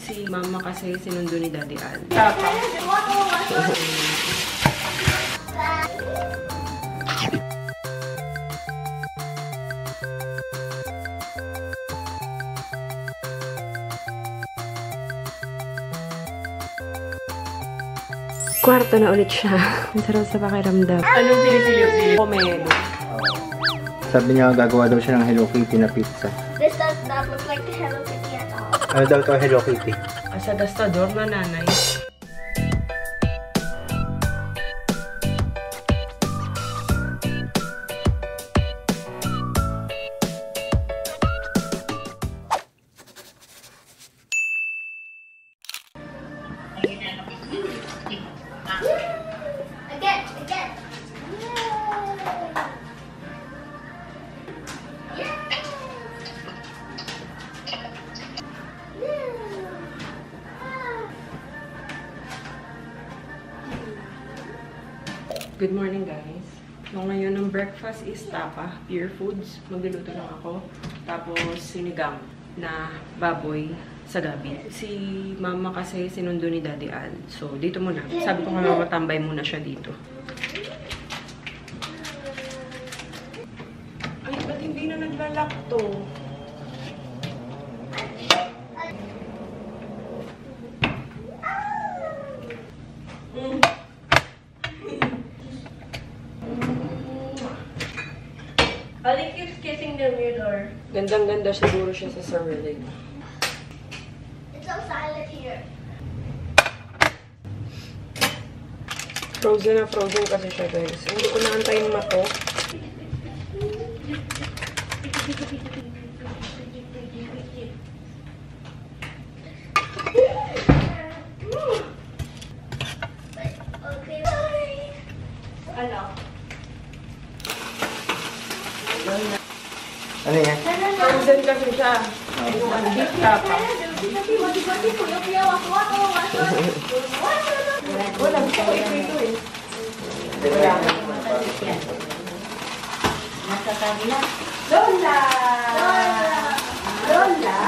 Si mama kasi sinundo ni Daddy Al. Tapa. Kwarto na ulit siya. Masarap sa pakiramdam. Anong pinipili-pili? Pomelo. Sabi niya gagawa daw siya ng Hello Kitty na pizza. This does not look like the Hello Kitty at all. Ano daw ito Hello Kitty? Asa gastador na nanay. Again. Good morning, guys. Ngayon ang breakfast is tapa, pure foods. Magluluto lang ako. Tapos sinigang na baboy sa gabi. Si mama kasi sinundo ni Daddy Al. So, dito muna. Sabi ko nga mama, tambay muna siya dito. Ay, ba't hindi na naglalak to? Ali keeps kissing the mirror. Gandang-ganda siguro siya sa sarili. It's so silent here. Frozen na frozen kasi siya, guys. Hindi ko naantayin mato. Okay. Ano? Ano yan? Frozen kasi siya. Beef tapa. Walang siya ito eh. Nasa kanila. Lola! Lola!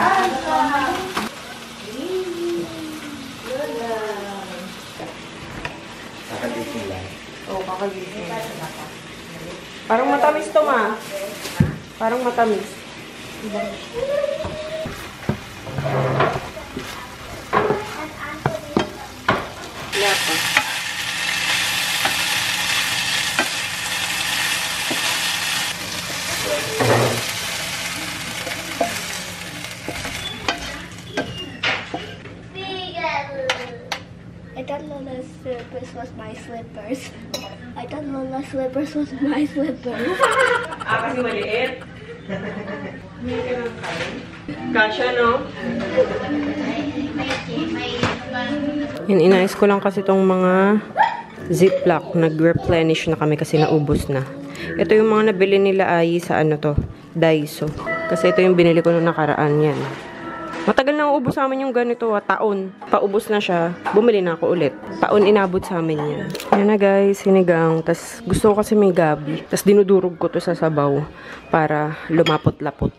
Kakagising lang. Oo, kakagising. Parang matamis to, ma. Parang matamis. Lapa. I thought Lola's slippers was my slippers. I thought Lola's slippers was my slippers. Kasi maliit. Hindi ka ng kain. Kasha, no? Inayos ko lang kasi itong mga ziplock. Nag-replenish na kami kasi naubos na. Ito yung mga nabili nila ay sa ano to, Daiso. Kasi ito yung binili ko nung nakaraan yan. Matagal na ubos sa amin yung ganito, taon. Paubos na siya, bumili na ako ulit. Taon inabot sa amin yan. Yan na guys, sinigang. Tas gusto ko kasi may gabi. Tas dinudurog ko to sa sabaw para lumapot-lapot.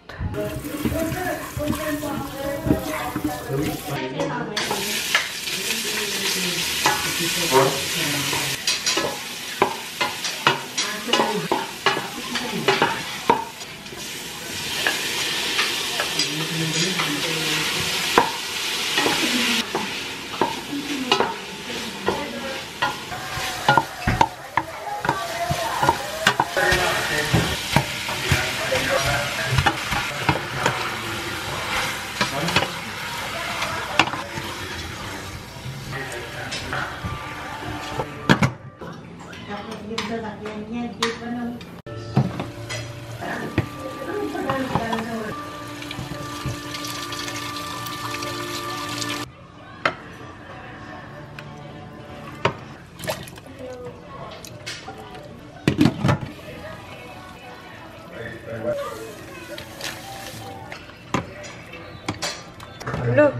Hello.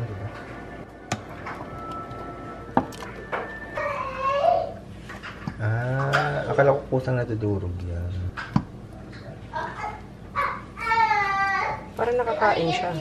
Akala ko pusang natudurog yan. Parang nakakain siya.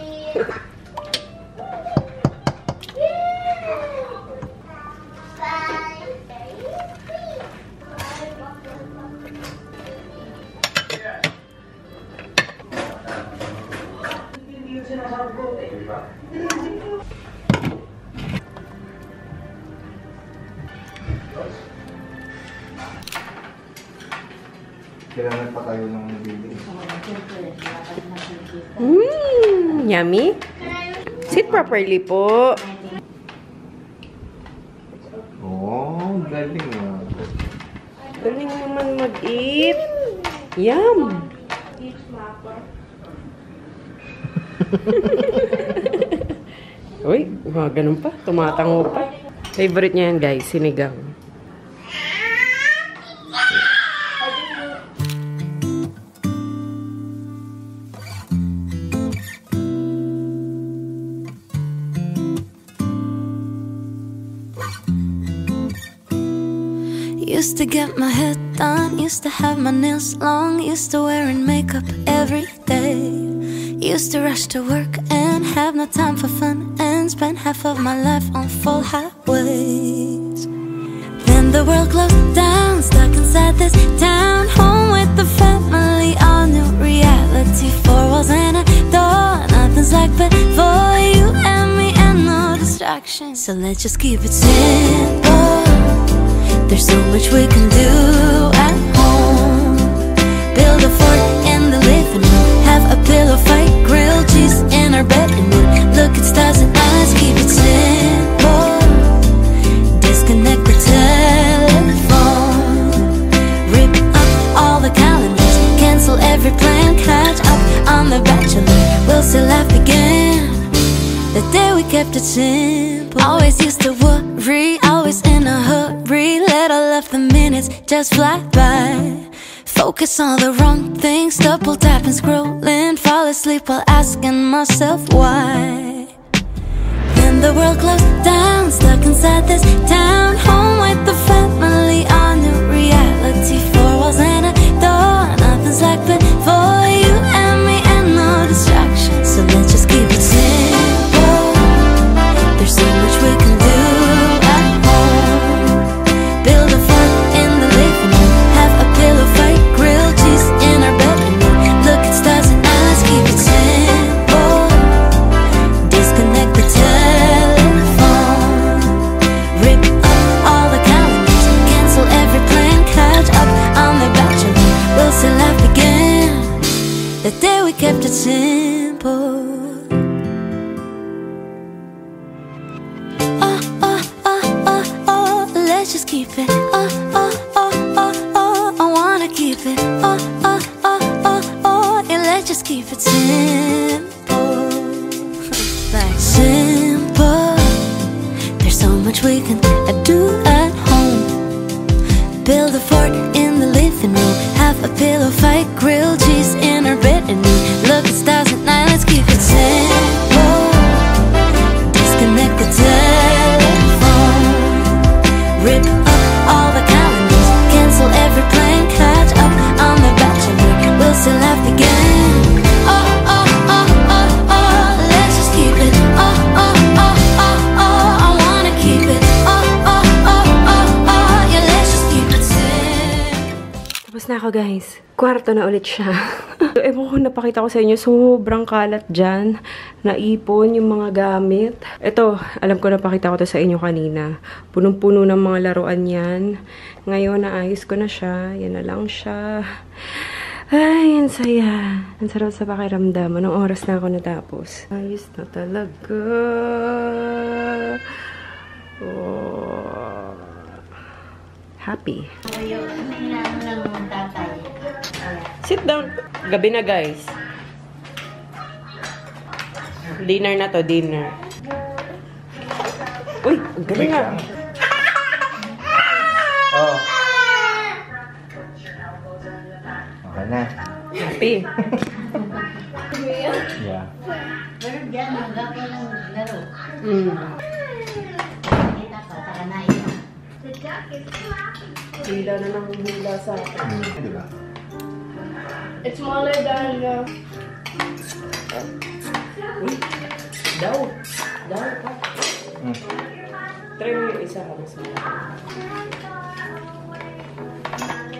Kailangan pa tayo ng bibili. Yummy. Sit properly po. Oh, galing ah. Galing naman mag-eat. Yum. Uy, ganun pa. Tumatango pa. Favorite niya yan, guys. Sinigang. Used to get my head done, used to have my nails long, used to wearing makeup every day. Used to rush to work and have no time for fun, and spend half of my life on full highways. Then the world closed down, stuck inside this town, home with the family, all new reality. Four walls and a door, nothing's like before, you and me and no distractions. So let's just keep it simple. There's so much we can do at home. Build a fort in the living room, have a pillow fight, grilled cheese in our bed, and look at stars and eyes. Keep it simple. Disconnect the telephone, rip up all the calendars, cancel every plan, catch up on The Bachelor. We'll still laugh again the day we kept it simple. Always used to worry, always in a hurry, let all of the minutes just fly by. Focus on the wrong things, double tapping, scrolling, fall asleep while asking myself why. Then the world closed down, stuck inside this town, home with the family, on new reality. Four walls and a door, nothing's like before, you and me and no distractions. So let's just keep it simple. There's so much we can do at home. Build a fort in the living room, have a pillow fight, grilled cheese in our bed, and look at stars and eyes. Keep it simple. Disconnect the telephone, rip up all the calendars, cancel every plan, catch up on The Bachelor. We'll still laugh again the day we kept it simple. Let's just keep it. I wanna keep it. Yeah, let's just keep it simple. Simple. There's so much we can do at home. Build a fort in the living room, have a pillow fight, grilled cheese in our bed, and look at stars at night. Let's keep it simple. Disconnect the telephone, rip up all the calendars, cancel every plan, catch up on The Bachelor. We'll still laugh again. Let's just keep it. I wanna keep it. Yeah, let's just keep it simple. Tapos na ako, guys. Kwarto na ulit siya. Ewan ko, napakita ko sa inyo, sobrang kalat dyan. Naipon yung mga gamit. Ito, alam ko napakita ko to sa inyo kanina. Punong-puno ng mga laruan yan. Ngayon, naayos ko na siya. Yan na lang siya. Ay, ang saya. Ang sarap sa pakiramdam. Anong oras na ako natapos? Ayos na talaga. Oh. Happy. Sit down. Gabi na, guys. Dinner na to, dinner. Uy, ang galing nga. Oh. Okay na. Happy. Yeah. Hila na nang hila sa akin. Diba? It's smaller than Uy, daw. Daw pa. Try mo yung isa ka mas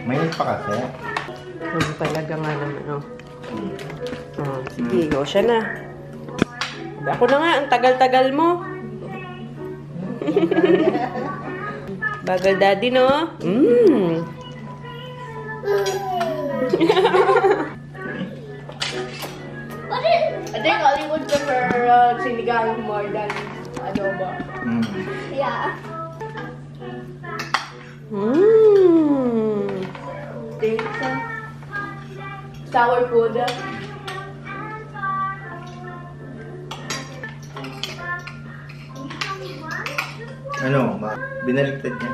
Mainit pa kasi. talaga nga naman, oh. Oh, sige, o siya na. Ako na nga, ang tagal-tagal mo. Bagal daddy, no? I think Ollie would prefer sinigang more than adobo. Yeah. Thanks. Sour food. Ano? Binaliktad niya?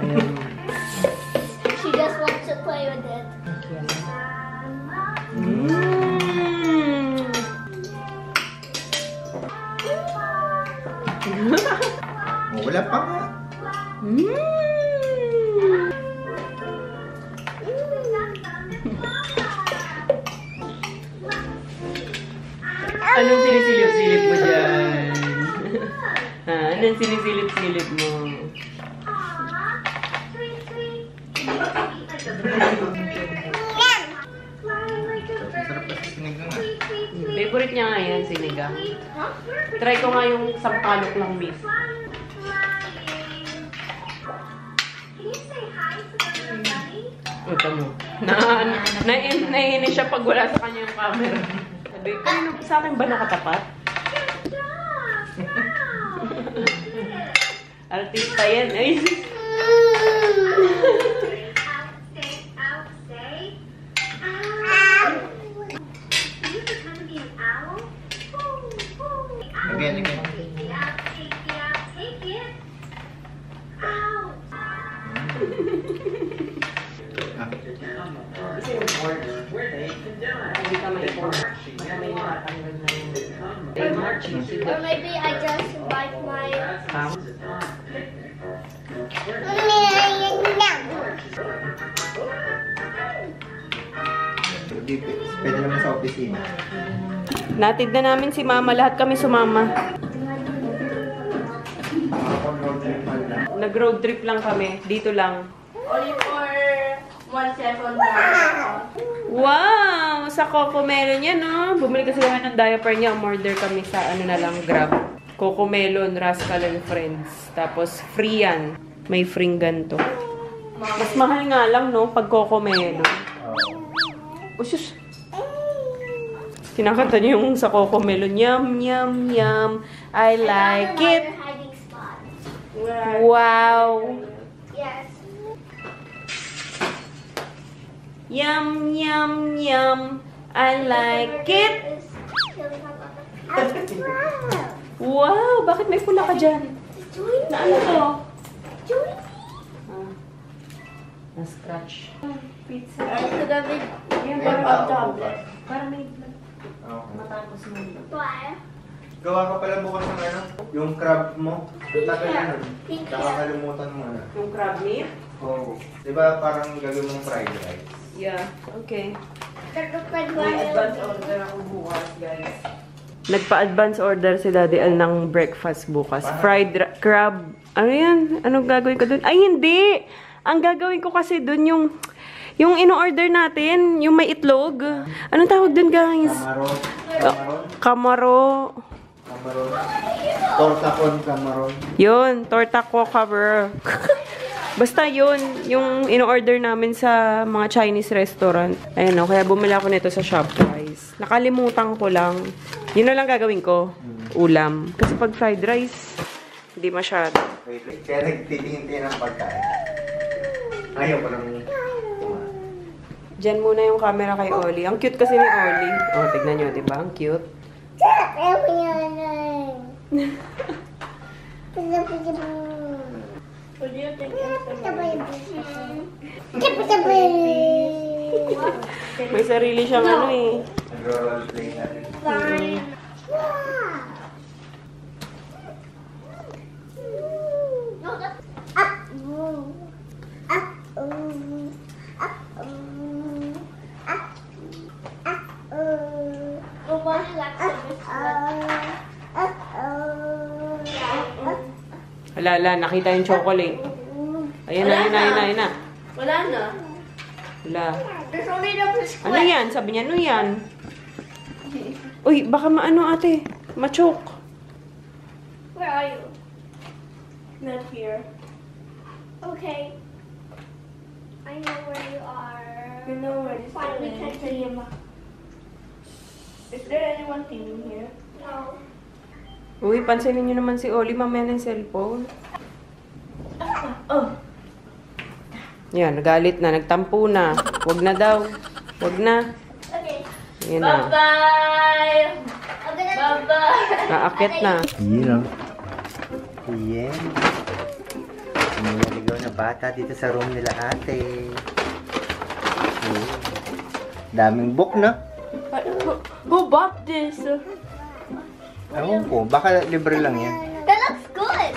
Ayun. She just wants to play with it. Oh, wala pa nga. Anong sinisilip-silip mo dyan? Ha? Anong sinisilip-silip mo? Sarap kasi sinigang ah. Favorite niya nga yan, sinigang. Try ko nga yung sampalok lang miss. Ito mo. Naiinis siya pag wala sa kanya yung camera. Sabi, kanino sa akin ba nakatapat? Artista yan. Ay. Again, again. Hindi ka may order. Baka may nakatanggal na yung Or maybe I just bite my... Pwede naman sa opisina. Natid na namin si Mama. Lahat kami sumama. Nag-road trip lang kami. Dito lang. Only for 1 second. Wow! Sa Coco Melon yan, no? Bumili kasi kami ng diaper niya. Umorder kami sa ano na lang, Grab. Coco Melon, Rascal and Friends. Tapos, free yan. May free ganto. Mas mahal nga lang, no? Pag Coco Melon. Oh, sus! Kinakanta niyo yung sa Coco Melon. Yum, yum, yum. I like it. Hiding spot. Wow! Yes. Yum, yum, yum. I like it. Wow! Bakit may pula ka dyan? Na ano to? Na-scratch. Pizza. So the big Yan, Parang parang tablet. Parang may Okay. matapos mo. why? Gawa ka pala bukas ng ano, yung crab mo. Ang tagal na nun. Pink Nakakalimutan mo na. Yung crab meat? Oo. Diba parang gagawin mong fried rice? Yeah. Okay. May May advance order ako bukas, guys. Nagpa-advance order si Daddy Al ng breakfast bukas. Fried crab. Ano yan? Anong gagawin ko dun? Ay, hindi! Ang gagawin ko kasi dun yung ino-order natin, yung may itlog. Anong tawag dun, guys? Camaron. Camaron. Camaro. Camaron. Torta con camaron. Yun, torta ko cover. Basta yun, yung in-order namin sa mga Chinese restaurant. Ayan o, kaya bumili ako nito sa Shopwise. Nakalimutan ko lang. Yun na lang gagawin ko. Ulam. Kasi pag fried rice, hindi masyado. Wait, wait. Kaya nagtitingin-tingin ng pagkain. Ayaw ko lang kumain. Diyan muna yung camera kay Oli. Ang cute kasi ni Oli. Oh, tignan nyo, diba? Ang cute. What do you think is the May sarili siyang ano eh. Nag-roleplay natin. Fine. No, that's Halala, nakita yung chocolate. Ayan na, ayan na, ayan na, ayan na. wala na. Wala. There's only the biscuit. Ano yan? Sabi niya, ano yan? Uy, baka maano ate. Machok. Where are you? Not here. Okay. I I know where you are. You know where this Fine, we is. can see him. Is there anyone in here? No. Uy, pansinin nyo naman si Oli, mamaya ng cellphone. Oh. Yan, nagalit na, nagtampo na. Wag na daw. Wag na. Okay. Yan na. Bye-bye! I'm gonna Bye-bye! Naakit na. Yun o. Yan. Niligaw na bata dito sa room nila ate. Yun. Daming book na. Who bought this? Ewan ko, baka libre lang yan. That looks good.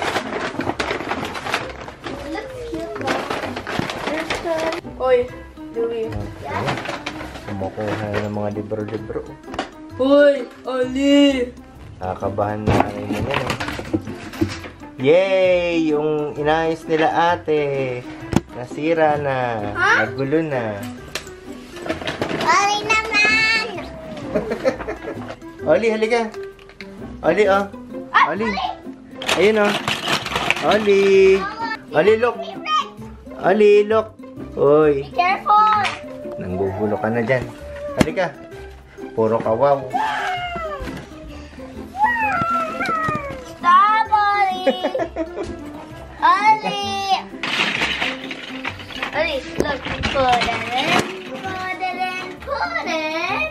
It looks cute though. Oy, Louie. Ayan. Kumukuha na ng mga libro-libro. Hoy, Oli! Nakakabahan na rin na yan eh. Yay! Yung inayos nila ate. Nasira na. Nagulo na. Oli naman. Oli, halika. Oli, oh. Oli. Ayun, oh. Oli. Oli, look. Oli, look. Uy. Careful. Nanggugulo ka na dyan. Halika. Puro kawaw. Stop, Oli. Oli. Oli, look. Put it in. Put it in. Put it.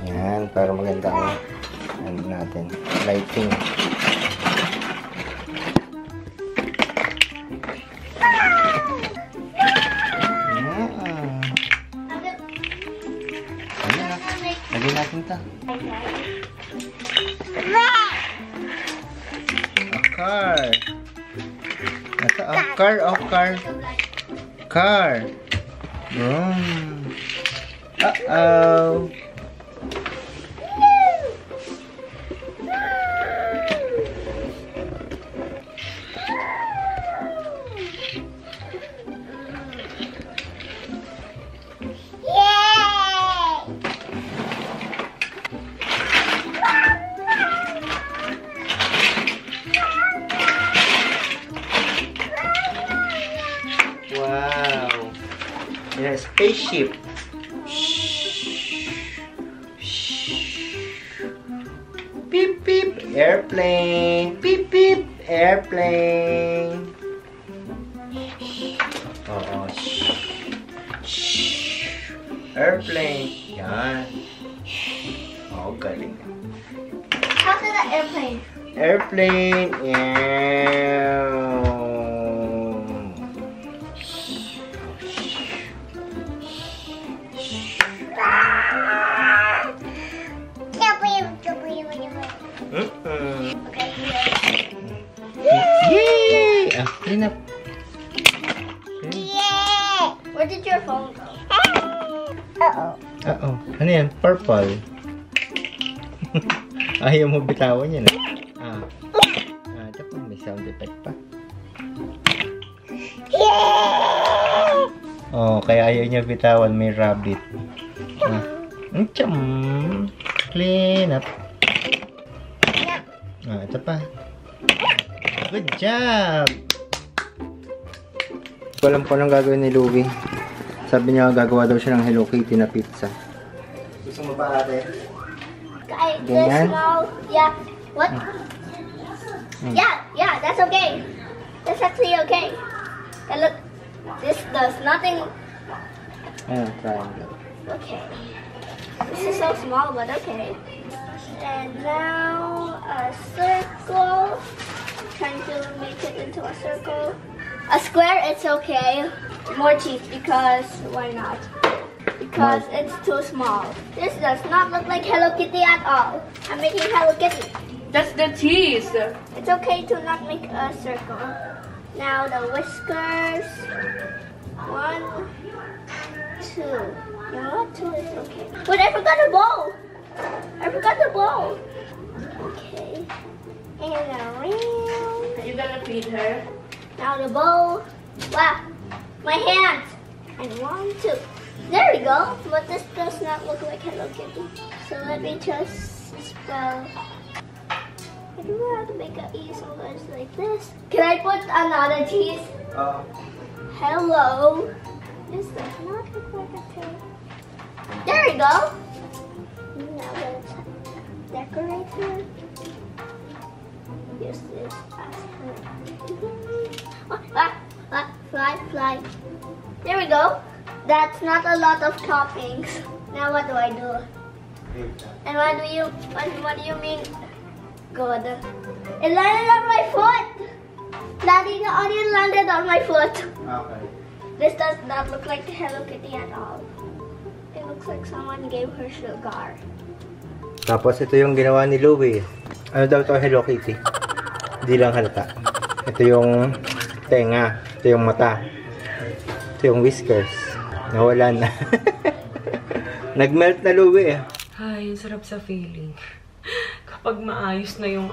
Yan, para maganda ang ano natin. Lighting. Yan. Ayun na. Lagyan natin ito. A car. Nasa a car, car. Car. Uh-oh. Wow. Yeah, spaceship. Beep beep. Airplane. Beep beep. Airplane. Oo. Airplane. Yan. Oh, galing. How to the airplane? Airplane. Okay, Yay! Ah, clean up. yeah. Where did your phone go? Uh-oh. Uh-oh. Ano yan? Purple. Ayaw mo bitawan yan. Ah. Ah, ito pa. May sound effect pa. Oh, kaya ayaw niya bitawan. May rabbit. Ah. Chum. Clean up. Ah, ito pa. Good job! Walang po nang gagawin ni Louie. Sabi niya gagawa daw siya ng Hello Kitty na pizza. Gusto mo ba ate? Guys, Ganyan? this small. Yeah. What? Yeah, that's okay. That's actually okay. And look, this does nothing. Ayun, triangle. Okay. This is so small, but okay. And now a circle. Trying to make it into a circle. A square, it's okay. More cheese because why not? Because it's too small. This does not look like Hello Kitty at all. I'm making Hello Kitty. That's the cheese. It's okay to not make a circle. Now the whiskers. 1, 2. You know what? 2 is okay. Wait, I forgot the bowl. I forgot the bowl. Okay. And around. Are you gonna feed her? Now the bowl. Wow. My hands. And 1, 2. There we go. But this does not look like Hello Kitty. So let me just spell. I don't know how to make an E, so it's like this. Can I put another cheese? Hello. This does not look like a tail. There we go. Now let's decorate her. Use this as her. Fly. There we go. That's not a lot of toppings. Now what do I do? And what do you mean? Good. It landed on my foot. Daddy, the onion landed on my foot. Okay. This does not look like Hello Kitty at all. It looks like someone gave her sugar. Tapos ito yung ginawa ni Louie. Ano daw to, Hello Kitty? Hindi lang halata. Ito yung tenga. Ito yung mata. Ito yung whiskers. Nawala na. Nagmelt na Louie. Ay, sarap sa feeling. Kapag maayos na yung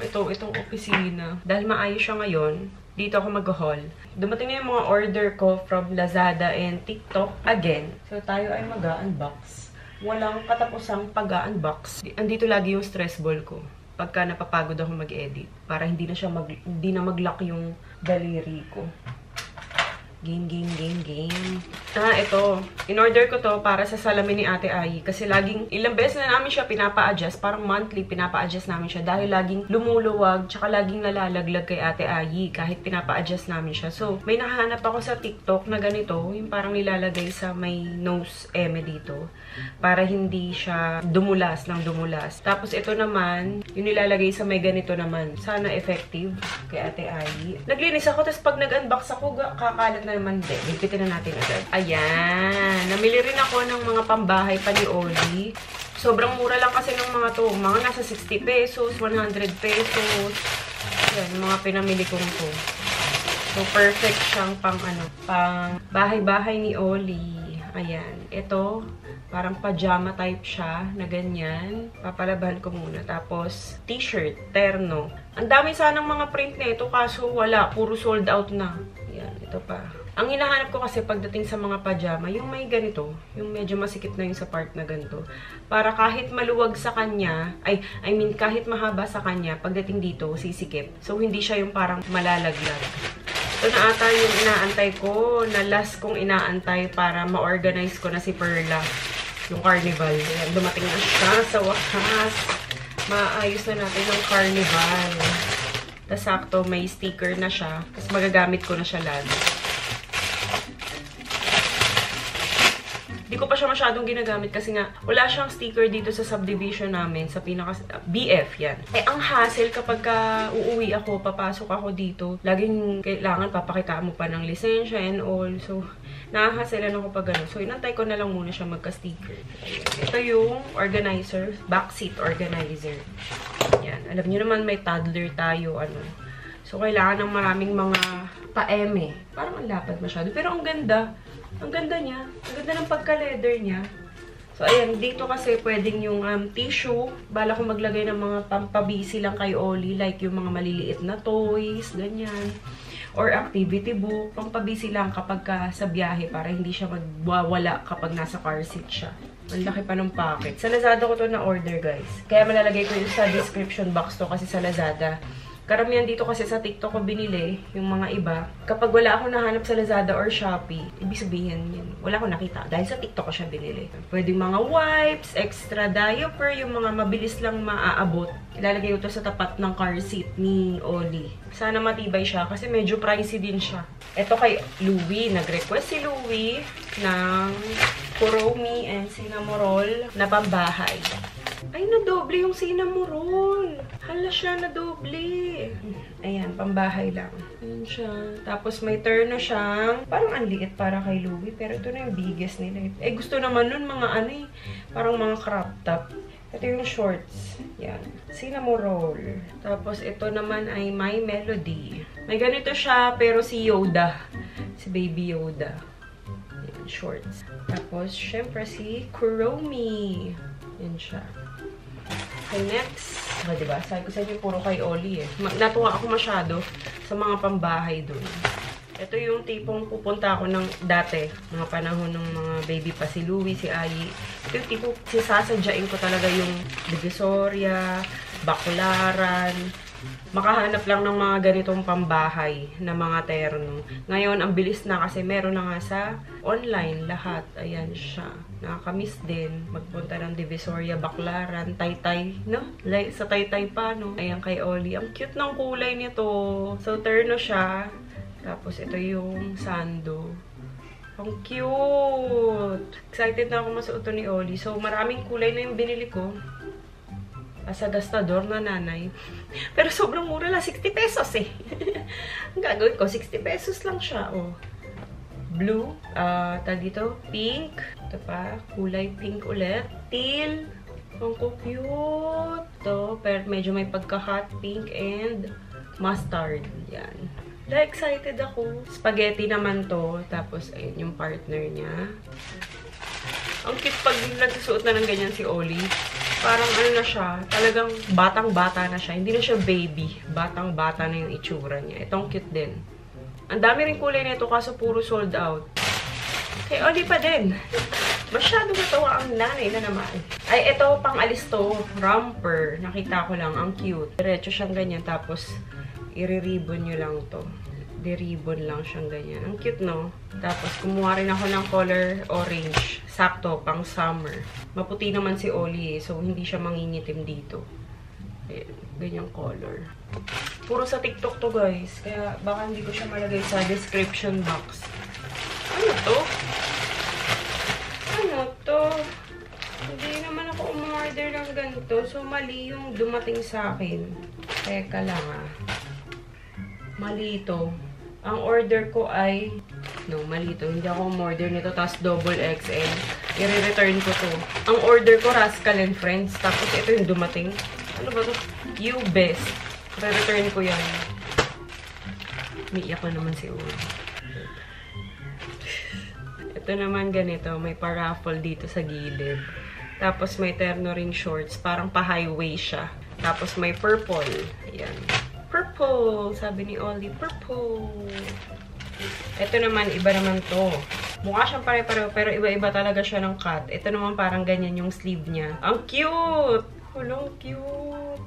itong opisina. Dahil maayos siya ngayon, dito ako mag-haul. Dumating na yung mga order ko from Lazada and TikTok again. So, tayo ay mag-unbox. Walang katapusang pag-unbox. Andito lagi yung stress ball ko. Pagka napapagod ako mag-edit. Para hindi na mag-lock yung daliri ko. Game. Ito. In-order ko to para sa salamin ni Ate Ai. Kasi laging, ilang beses na namin siya pinapa-adjust. Parang monthly, pinapa-adjust namin siya. Dahil laging lumuluwag, tsaka laging nalalaglag kay Ate Ai. Kahit pinapa-adjust namin siya. So, may nakahanap ako sa TikTok na ganito. Yung parang nilalagay sa may nose eme dito. Para hindi siya dumulas. Tapos ito naman, yung nilalagay sa may ganito naman. Sana effective kay Ate Ai. Naglinis ako, tapos pag nag-unbox ako, kakalat na naman din. Higpitin na natin agad. Ayan. Namili rin ako ng mga pambahay pa ni Oli. Sobrang mura lang kasi ng mga to. Mga nasa 60 pesos, 100 pesos. Ayan, mga pinamili kong to. So, perfect siyang pang bahay-bahay ni Oli. Ayan. Ito, parang pajama type siya na ganyan. Papalabahan ko muna. Tapos, t-shirt, terno. Ang dami sanang mga print nito kaso wala. Puro sold out na. Ayan, ito pa. Ang hinahanap ko kasi pagdating sa mga pajama, yung may ganito. Yung medyo masikip na yung sa part na ganito. Para kahit maluwag sa kanya, kahit mahaba sa kanya, pagdating dito, sisikip. So, hindi siya yung parang malalaglag. Ito na ata yung inaantay ko, na last kong inaantay para ma-organize ko na si Perla. Yung carnival. Ayan, dumating na siya sa wakas. Maayos na natin yung carnival. Tapos sakto, may sticker na siya. Tapos magagamit ko na siya lagi. Hindi ko pa siya masyadong ginagamit kasi nga wala siyang sticker dito sa subdivision namin, sa BF yan. Ang hassle kapag uuwi ako, papasok ako dito, laging kailangan papakitaan mo pa ng lisensya and all. So, nakahasselan ako pag gano'n. So, inantay ko na lang muna siya magka-sticker. Ito yung organizer, backseat organizer. Yan. Alam niyo naman may toddler tayo, So, kailangan ng maraming mga paeme. Parang ang lapad masyado. Pero ang ganda. Ang ganda niya. Ang ganda ng pagka-leather niya. So, ayan. Dito kasi pwedeng yung tissue. Bala ko maglagay ng mga pampabisi lang kay Oli. Like yung mga maliliit na toys. Ganyan. Or activity book. Pampabisi lang kapag sa biyahe. Para hindi siya magwawala kapag nasa car seat siya. Ang laki pa ng packet. Sa Lazada ko to na-order, guys. Kaya malalagay ko yun sa description box to kasi sa Lazada. Karamihan dito kasi sa TikTok ko binili, yung mga iba. Kapag wala akong nahanap sa Lazada or Shopee, ibig sabihin yun, wala akong nakita. Dahil sa TikTok ko siya binili. Pwedeng mga wipes, extra diaper, yung mga mabilis lang maaabot. Ilalagay ko to sa tapat ng car seat ni Oli. Sana matibay siya kasi medyo pricey din siya. Ito kay Louie. Nag-request si Louie ng Kuromi and Cinnamoroll na pambahay. Ay, nadoble yung cinnamoroll. Hala siya, nadoble. Ayan, pambahay lang. Ayan siya. Tapos may terno siyang, parang ang liit para kay Louie. Pero ito na yung biggest nila. Gusto naman nun mga parang mga crop top. Ito yung shorts. Yan. Cinnamoroll. Tapos ito naman ay My Melody. May ganito siya, pero si Yoda. Si Baby Yoda. Yan, shorts. Tapos, syempre si Kuromi. Yan siya. Okay, next. Diba? Sabi ko sa inyo, puro kay Oli Natuwa ako masyado sa mga pambahay dun. Ito yung tipong pupunta ako ng dati, mga panahon ng mga baby pa si Louie, si Ayi. Ito yung tipong sisasadyain ko talaga yung Divisoria, Baklaran. Makahanap lang ng mga ganitong pambahay na mga terno. Ngayon, ang bilis na kasi meron na nga sa online lahat. Ayan siya. Nakakamiss din. Magpunta ng Divisoria, Baklaran, Taytay, no? Sa Taytay pa, no? Ayan kay Oli. Ang cute ng kulay nito. So, terno siya. Tapos, ito yung sando. Ang cute! Excited na ako masuot ni Oli. So, maraming kulay na yung binili ko. Sa gastador na nanay. Pero sobrang mura lang. 60 pesos eh. Ang gagawin ko, 60 pesos lang siya. Oh. Blue. Tag dito. Pink. Ito pa. Kulay pink ulit. Teal. Ang cute. Ito. Pero medyo may pagka-hot pink and mustard. Yan. Excited ako. Spaghetti naman to. Tapos, ayun yung partner niya. Ang cute pag nagsusuot na ng ganyan si Oli. Parang ano na siya, talagang batang-bata na siya. Hindi na siya baby. Batang-bata na yung itsura niya. Itong cute din. Ang dami rin kulay nito kaso puro sold out. Kay Oli pa din. Masyado natawa ang nanay na naman. Ay, ito, pang-alis to. Romper. Nakita ko lang. Ang cute. Diretso siyang ganyan. Tapos, i-ribbon nyo lang to. Di-ribbon lang siyang ganyan. Ang cute, no? Tapos, kumuha rin ako ng color orange. Sakto, pang summer. Maputi naman si Oli, so hindi siya mangingitim dito. Ayan, ganyang color. Puro sa TikTok to, guys. Kaya baka hindi ko siya malagay sa description box. Ano to? Ano to? Hindi naman ako umorder ng ganito. So, mali yung dumating sa akin. Teka lang, Mali ito. Ang order ko ay... No, mali ito. Hindi ako umorder nito. Tapos double XL. I-return ko to. Ang order ko, Rascal and Friends. Tapos ito yung dumating. Ano ba to? You Best. I-return ko yan. Umiiyak na naman si Uli. Ito naman ganito. May paraffle dito sa gilid. Tapos may terno ring shorts. Parang pa-highway siya. Tapos may purple. Ayan. Purple. Sabi ni Oli, purple. Ito naman, iba naman to. Mukha siyang pare-pareho, pero iba-iba talaga siya ng cut. Ito naman parang ganyan yung sleeve niya. Ang cute! Hulong cute!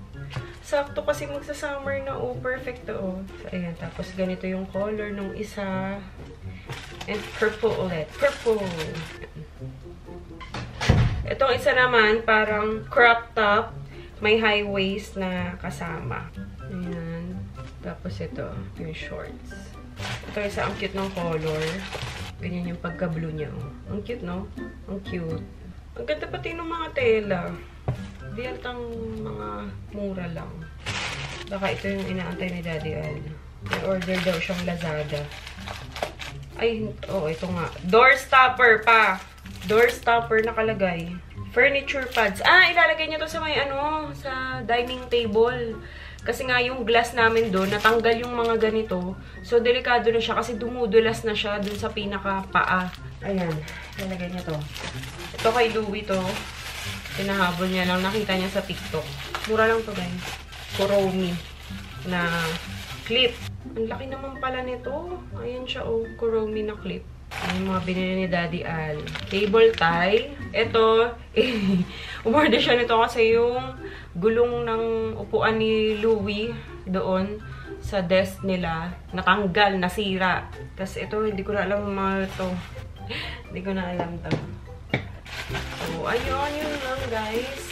Sakto kasi magsa-summer na, oh. Perfect to, oh. So, ayan. Tapos ganito yung color nung isa. And purple ulit. Purple! Itong isa naman, parang crop top. May high waist na kasama. Ayan. Tapos ito, yung shorts. Ito isa, ang cute ng color. Ganyan yung pagka-blue niya. Oh. Ang cute, no? Ang cute. Ang ganda pati ng mga tela. Di altang mga mura lang. Baka ito yung inaantay ni Daddy Al. May order daw siyang Lazada. Ay, oh, ito nga. Door stopper pa. Door stopper nakalagay. Furniture pads. Ah, ilalagay niya to sa may ano, sa dining table. Kasi nga yung glass namin doon, natanggal yung mga ganito. So, delikado na siya kasi dumudulas na siya dun sa pinaka-paa. Ayan, ilalagay niya to. Ito kay Louie to. Pinahabol niya lang. Nakita niya sa TikTok. Mura lang to, guys. Kuromi na clip. Ang laki naman pala nito. Ayan siya, oh. Kuromi na clip. Yung mga binili ni Daddy Al. Cable tie. Ito, umorder siya nito kasi yung gulong ng upuan ni Louie doon sa desk nila. Natanggal, nasira. Tapos ito, hindi ko na alam mga ito. Hindi ko na alam to. So, ayun, yun lang guys.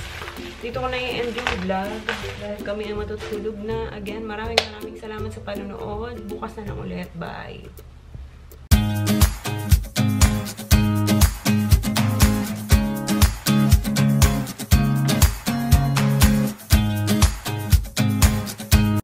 Dito ko na i-end yung vlog. Dahil kami ay matutulog na. Again, maraming salamat sa panonood. Bukas na lang ulit. Bye!